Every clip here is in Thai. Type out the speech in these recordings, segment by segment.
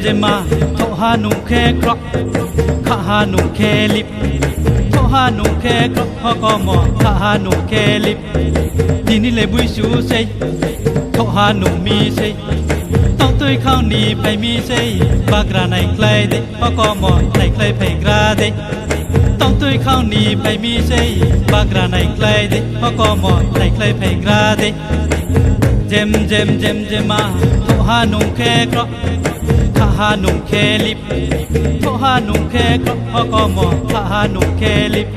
เจมมาโทหานุเคครอกข้าหานุเคลิบโทหานุเคครอกฮอกมอข้าหานุเคลิบทีนี้เลยบุยสูเซโทหานุมีเซต้องตุยเข้านีไปมีเซบากราในใครเดฮอกมอในใครไปกราเดต้องตุยเข้านีไปมีเซบากราในใครเดฮอกมอในใครไปกราเดเจมมาโทหานุเคครอกข้าหานุเคลิบโทหานุเคครอกฮอกมอข้าหานุเคลิบ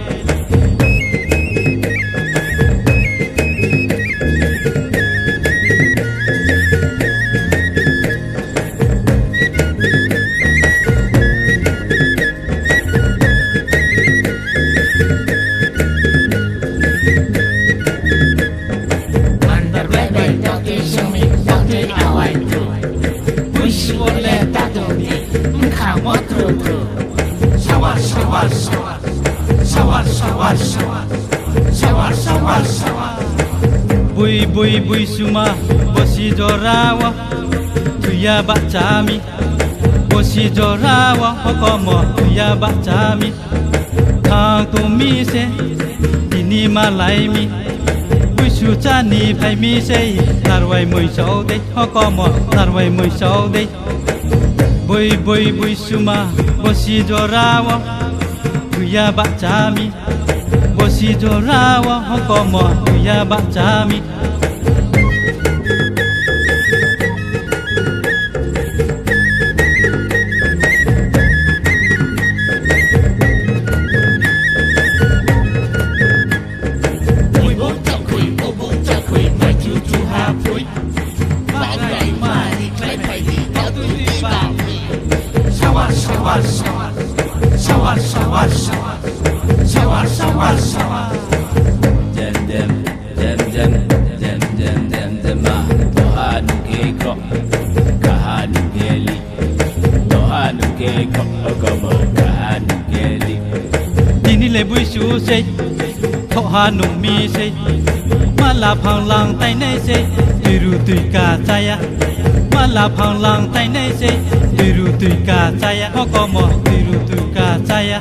บุยสุมาบสิจราวะทุยาบะจามิบสิจราวะฮอกมอทุยาบะจามิทางตุมีเซทีนี้มาไลมีบุยสุจานีไพมีเซนารไวมุยโซเดฮอกมอนารไวมุยโซเดบุยสุมาบสิจราวะทุยาบะจามิบสิจราวะฮอกมอทุยาบะจามิทีนี้เลยบุยสูเซโทหานุมีเซมาลาพังลังไตในเซตุรุตุยกาใจยะมาลาพังลังไตในเซตุรุตุยกาใจยะฮอกมอตุรุตุยกาใจยะ